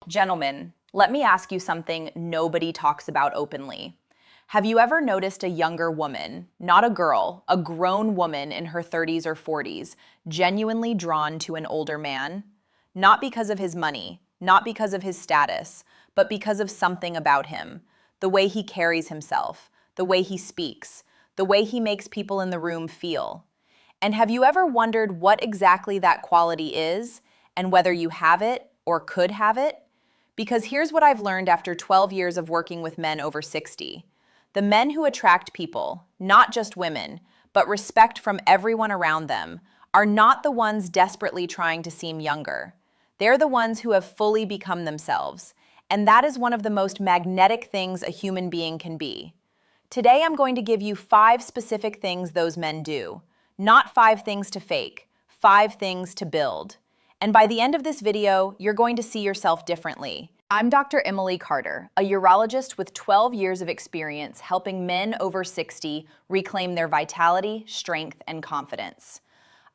Gentlemen, let me ask you something nobody talks about openly. Have you ever noticed a younger woman, not a girl, a grown woman in her 30s or 40s, genuinely drawn to an older man? Not because of his money, not because of his status, but because of something about him. The way he carries himself, the way he speaks, the way he makes people in the room feel. And have you ever wondered what exactly that quality is, and whether you have it or could have it? Because here's what I've learned after 12 years of working with men over 60. The men who attract people, not just women, but respect from everyone around them, are not the ones desperately trying to seem younger. They're the ones who have fully become themselves. And that is one of the most magnetic things a human being can be. Today I'm going to give you 5 specific things those men do. Not 5 things to fake, 5 things to build. And by the end of this video, you're going to see yourself differently. I'm Dr. Jocelyn Carter, a urologist with 12 years of experience helping men over 60 reclaim their vitality, strength, and confidence.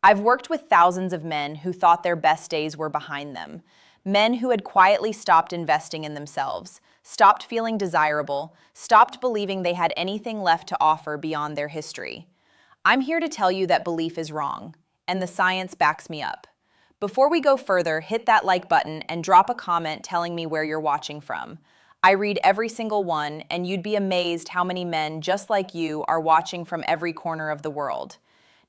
I've worked with thousands of men who thought their best days were behind them, men who had quietly stopped investing in themselves, stopped feeling desirable, stopped believing they had anything left to offer beyond their history. I'm here to tell you that belief is wrong, and the science backs me up. Before we go further, hit that like button and drop a comment telling me where you're watching from. I read every single one, and you'd be amazed how many men just like you are watching from every corner of the world.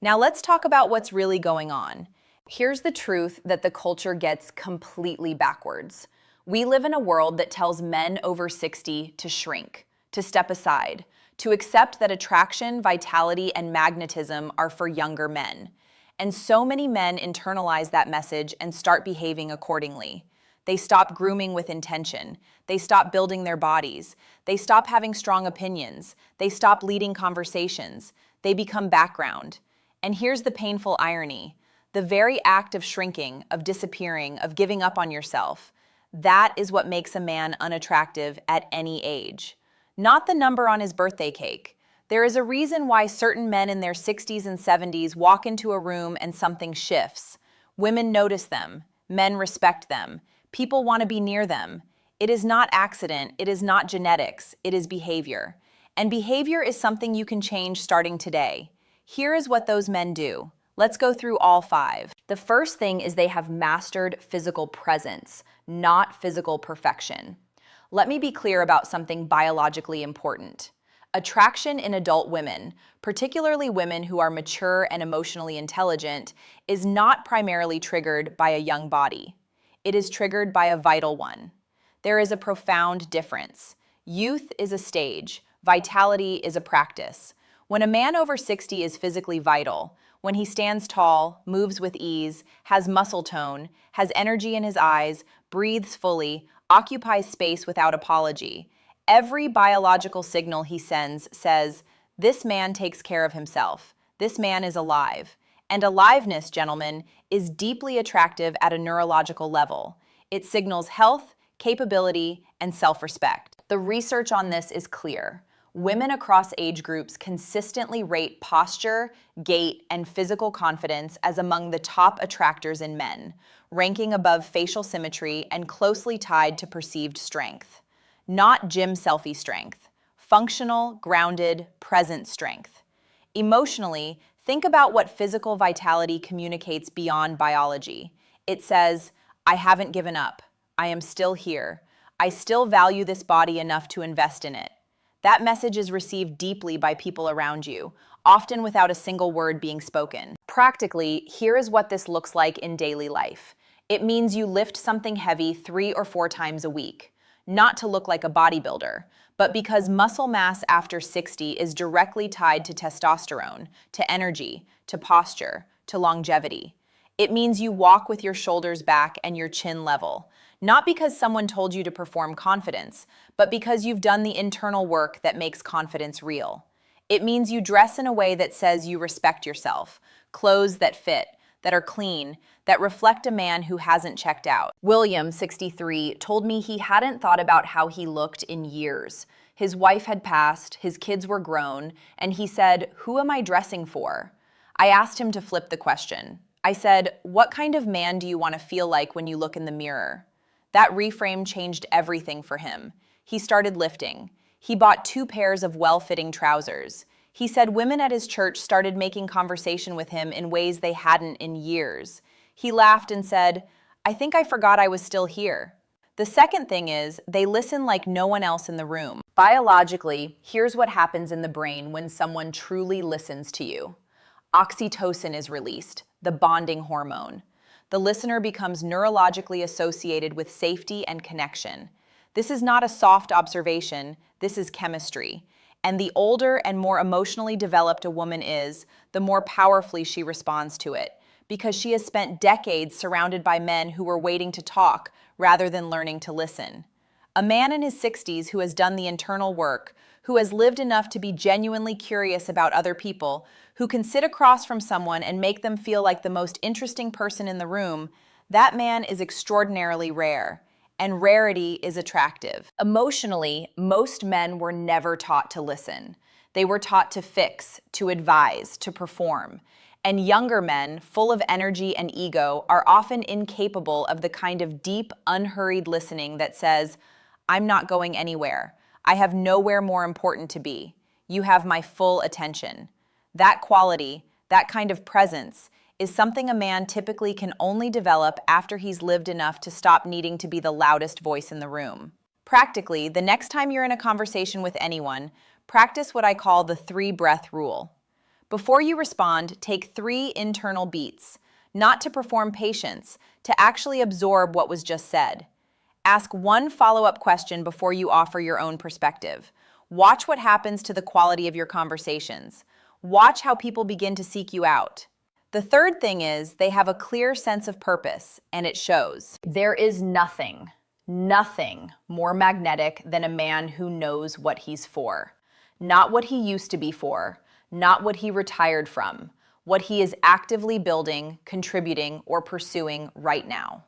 Now let's talk about what's really going on. Here's the truth that the culture gets completely backwards. We live in a world that tells men over 60 to shrink, to step aside, to accept that attraction, vitality, and magnetism are for younger men. And so many men internalize that message and start behaving accordingly. They stop grooming with intention. They stop building their bodies. They stop having strong opinions. They stop leading conversations. They become background. And here's the painful irony. The very act of shrinking, of disappearing, of giving up on yourself, that is what makes a man unattractive at any age. Not the number on his birthday cake. There is a reason why certain men in their 60s and 70s walk into a room and something shifts. Women notice them. Men respect them. People want to be near them. It is not accident. It is not genetics. It is behavior. And behavior is something you can change starting today. Here is what those men do. Let's go through all 5. The first thing is they have mastered physical presence, not physical perfection. Let me be clear about something biologically important. Attraction in adult women, particularly women who are mature and emotionally intelligent, is not primarily triggered by a young body. It is triggered by a vital one. There is a profound difference. Youth is a stage. Vitality is a practice. When a man over 60 is physically vital, when he stands tall, moves with ease, has muscle tone, has energy in his eyes, breathes fully, occupies space without apology, every biological signal he sends says, this man takes care of himself. This man is alive. And aliveness, gentlemen, is deeply attractive at a neurological level. It signals health, capability, and self-respect. The research on this is clear. Women across age groups consistently rate posture, gait, and physical confidence as among the top attractors in men, ranking above facial symmetry and closely tied to perceived strength. Not gym selfie strength, functional, grounded, present strength. Emotionally, think about what physical vitality communicates beyond biology. It says, I haven't given up. I am still here. I still value this body enough to invest in it. That message is received deeply by people around you, often without a single word being spoken. Practically, here is what this looks like in daily life. It means you lift something heavy 3 or 4 times a week. Not to look like a bodybuilder, but because muscle mass after 60 is directly tied to testosterone, to energy, to posture, to longevity. It means you walk with your shoulders back and your chin level, not because someone told you to perform confidence, but because you've done the internal work that makes confidence real. It means you dress in a way that says you respect yourself, clothes that fit, that are clean, that reflect a man who hasn't checked out. William, 63, told me he hadn't thought about how he looked in years. His wife had passed, his kids were grown, and he said, "Who am I dressing for?" I asked him to flip the question. I said, "What kind of man do you want to feel like when you look in the mirror?" That reframe changed everything for him. He started lifting. He bought 2 pairs of well-fitting trousers. He said women at his church started making conversation with him in ways they hadn't in years. He laughed and said, "I think I forgot I was still here." The second thing is, they listen like no one else in the room. Biologically, here's what happens in the brain when someone truly listens to you. Oxytocin is released, the bonding hormone. The listener becomes neurologically associated with safety and connection. This is not a soft observation, this is chemistry. And the older and more emotionally developed a woman is, the more powerfully she responds to it, because she has spent decades surrounded by men who were waiting to talk rather than learning to listen. A man in his 60s who has done the internal work, who has lived enough to be genuinely curious about other people, who can sit across from someone and make them feel like the most interesting person in the room, that man is extraordinarily rare. And rarity is attractive. Emotionally, most men were never taught to listen. They were taught to fix, to advise, to perform. And younger men, full of energy and ego, are often incapable of the kind of deep, unhurried listening that says, "I'm not going anywhere. I have nowhere more important to be. You have my full attention." That quality, that kind of presence, is something a man typically can only develop after he's lived enough to stop needing to be the loudest voice in the room. Practically, the next time you're in a conversation with anyone, practice what I call the 3-breath rule. Before you respond, take 3 internal beats, not to perform patience, to actually absorb what was just said. Ask one follow-up question before you offer your own perspective. Watch what happens to the quality of your conversations. Watch how people begin to seek you out. The third thing is they have a clear sense of purpose, and it shows. There is nothing more magnetic than a man who knows what he's for. Not what he used to be for, not what he retired from, what he is actively building, contributing, or pursuing right now.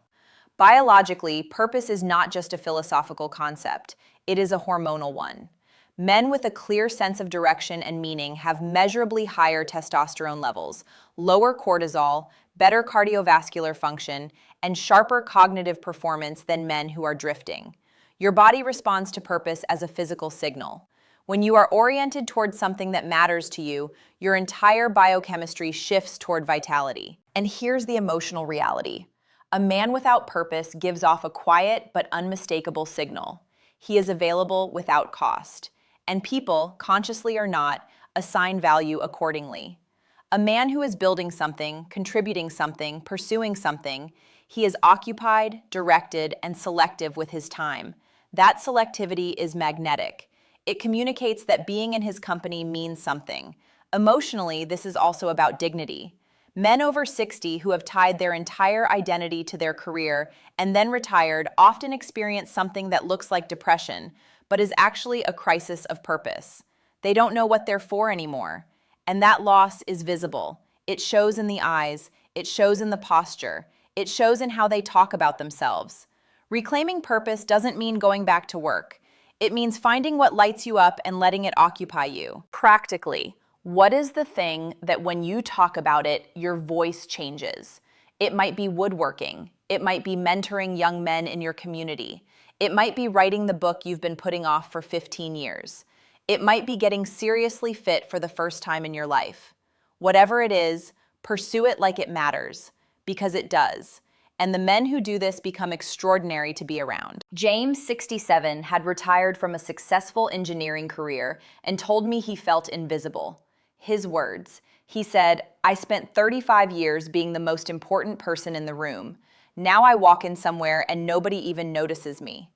Biologically, purpose is not just a philosophical concept, it is a hormonal one. Men with a clear sense of direction and meaning have measurably higher testosterone levels, lower cortisol, better cardiovascular function, and sharper cognitive performance than men who are drifting. Your body responds to purpose as a physical signal. When you are oriented towards something that matters to you, your entire biochemistry shifts toward vitality. And here's the emotional reality. A man without purpose gives off a quiet but unmistakable signal. He is available without cost. And people, consciously or not, assign value accordingly. A man who is building something, contributing something, pursuing something, he is occupied, directed, and selective with his time. That selectivity is magnetic. It communicates that being in his company means something. Emotionally, this is also about dignity. Men over 60 who have tied their entire identity to their career and then retired often experience something that looks like depression, but is actually a crisis of purpose. They don't know what they're for anymore. And that loss is visible. It shows in the eyes, it shows in the posture, it shows in how they talk about themselves. Reclaiming purpose doesn't mean going back to work. It means finding what lights you up and letting it occupy you. Practically, what is the thing that when you talk about it, your voice changes? It might be woodworking. It might be mentoring young men in your community. It might be writing the book you've been putting off for 15 years. It might be getting seriously fit for the first time in your life. Whatever it is, pursue it like it matters, because it does. And the men who do this become extraordinary to be around. James, 67, had retired from a successful engineering career and told me he felt invisible. His words. He said, "I spent 35 years being the most important person in the room. Now I walk in somewhere and nobody even notices me."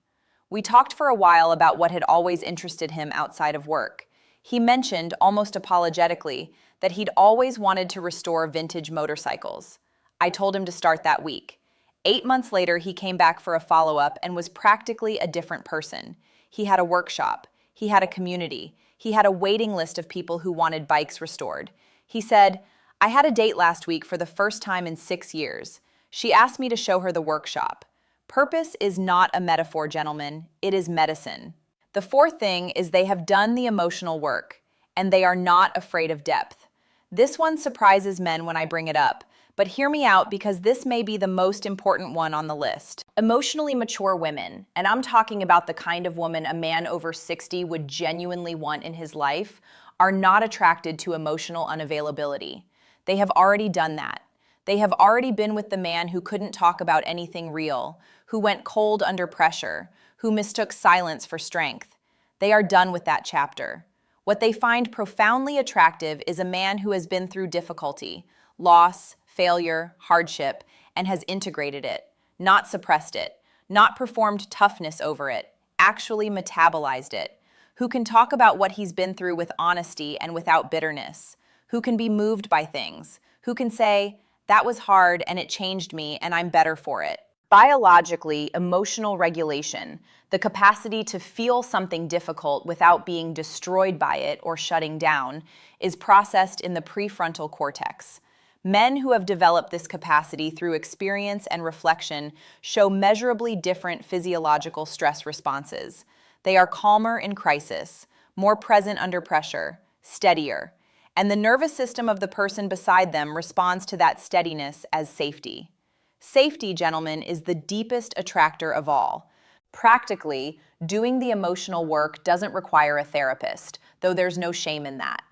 We talked for a while about what had always interested him outside of work. He mentioned, almost apologetically, that he'd always wanted to restore vintage motorcycles. I told him to start that week. 8 months later, he came back for a follow-up and was practically a different person. He had a workshop. He had a community. He had a waiting list of people who wanted bikes restored. He said, "I had a date last week for the first time in 6 years. She asked me to show her the workshop." Purpose is not a metaphor, gentlemen. It is medicine. The fourth thing is they have done the emotional work, and they are not afraid of depth. This one surprises men when I bring it up, but hear me out because this may be the most important one on the list. Emotionally mature women, and I'm talking about the kind of woman a man over 60 would genuinely want in his life, are not attracted to emotional unavailability. They have already done that. They have already been with the man who couldn't talk about anything real, who went cold under pressure, who mistook silence for strength. They are done with that chapter. What they find profoundly attractive is a man who has been through difficulty, loss, failure, hardship, and has integrated it, not suppressed it, not performed toughness over it, actually metabolized it, who can talk about what he's been through with honesty and without bitterness, who can be moved by things, who can say, "That was hard and it changed me and I'm better for it." Biologically, emotional regulation, the capacity to feel something difficult without being destroyed by it or shutting down, is processed in the prefrontal cortex. Men who have developed this capacity through experience and reflection show measurably different physiological stress responses. They are calmer in crisis, more present under pressure, steadier, and the nervous system of the person beside them responds to that steadiness as safety. Safety, gentlemen, is the deepest attractor of all. Practically, doing the emotional work doesn't require a therapist, though there's no shame in that.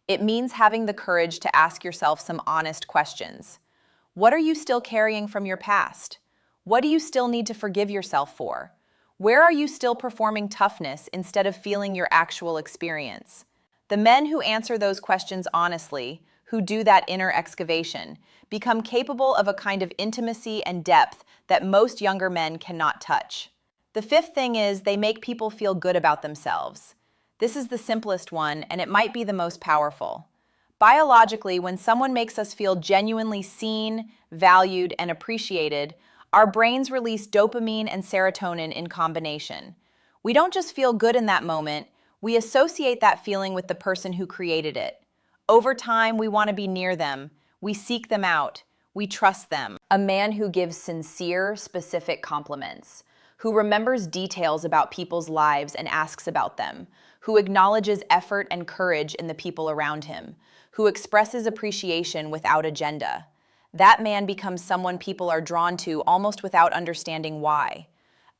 It means having the courage to ask yourself some honest questions. What are you still carrying from your past? What do you still need to forgive yourself for? Where are you still performing toughness instead of feeling your actual experience? The men who answer those questions honestly, who do that inner excavation, become capable of a kind of intimacy and depth that most younger men cannot touch. The fifth thing is they make people feel good about themselves. This is the simplest one, and it might be the most powerful. Biologically, when someone makes us feel genuinely seen, valued, and appreciated, our brains release dopamine and serotonin in combination. We don't just feel good in that moment, we associate that feeling with the person who created it. Over time, we want to be near them. We seek them out. We trust them. A man who gives sincere, specific compliments, who remembers details about people's lives and asks about them, who acknowledges effort and courage in the people around him, who expresses appreciation without agenda. That man becomes someone people are drawn to almost without understanding why.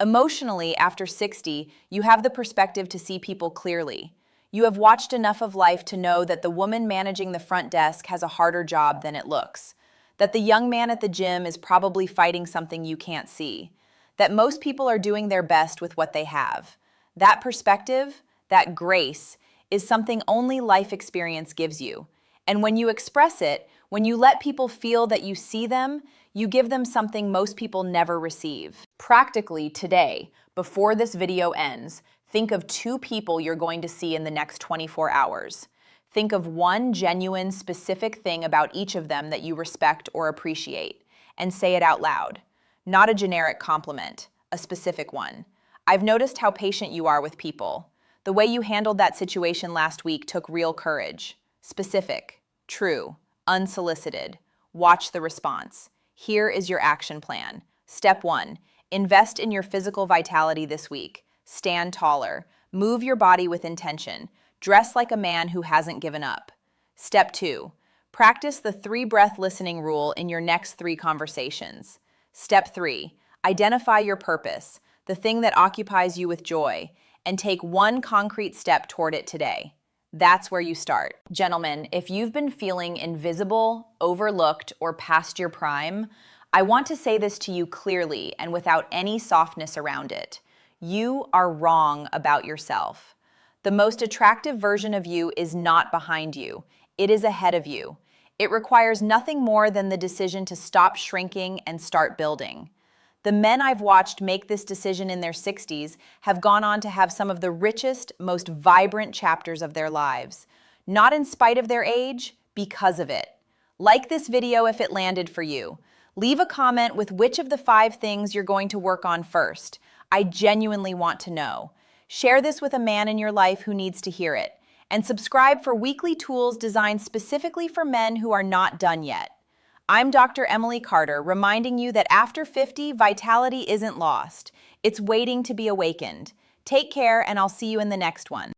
Emotionally, after 60, you have the perspective to see people clearly. You have watched enough of life to know that the woman managing the front desk has a harder job than it looks, that the young man at the gym is probably fighting something you can't see, that most people are doing their best with what they have. That perspective, that grace, is something only life experience gives you. And when you express it, when you let people feel that you see them, you give them something most people never receive. Practically today, before this video ends, think of 2 people you're going to see in the next 24 hours. Think of one genuine, specific thing about each of them that you respect or appreciate, and say it out loud. Not a generic compliment, a specific one. I've noticed how patient you are with people. The way you handled that situation last week took real courage. Specific, true, unsolicited. Watch the response. Here is your action plan. Step 1, invest in your physical vitality this week. Stand taller. Move your body with intention. Dress like a man who hasn't given up. Step 2, practice the 3-breath listening rule in your next 3 conversations. Step 3, identify your purpose, the thing that occupies you with joy, and take 1 concrete step toward it today. That's where you start. Gentlemen, if you've been feeling invisible, overlooked, or past your prime, I want to say this to you clearly and without any softness around it. You are wrong about yourself. The most attractive version of you is not behind you. It is ahead of you. It requires nothing more than the decision to stop shrinking and start building. The men I've watched make this decision in their 60s have gone on to have some of the richest, most vibrant chapters of their lives. Not in spite of their age, because of it. Like this video if it landed for you. Leave a comment with which of the 5 things you're going to work on first. I genuinely want to know. Share this with a man in your life who needs to hear it. And subscribe for weekly tools designed specifically for men who are not done yet. I'm Dr. Emily Carter, reminding you that after 50, vitality isn't lost. It's waiting to be awakened. Take care, and I'll see you in the next one.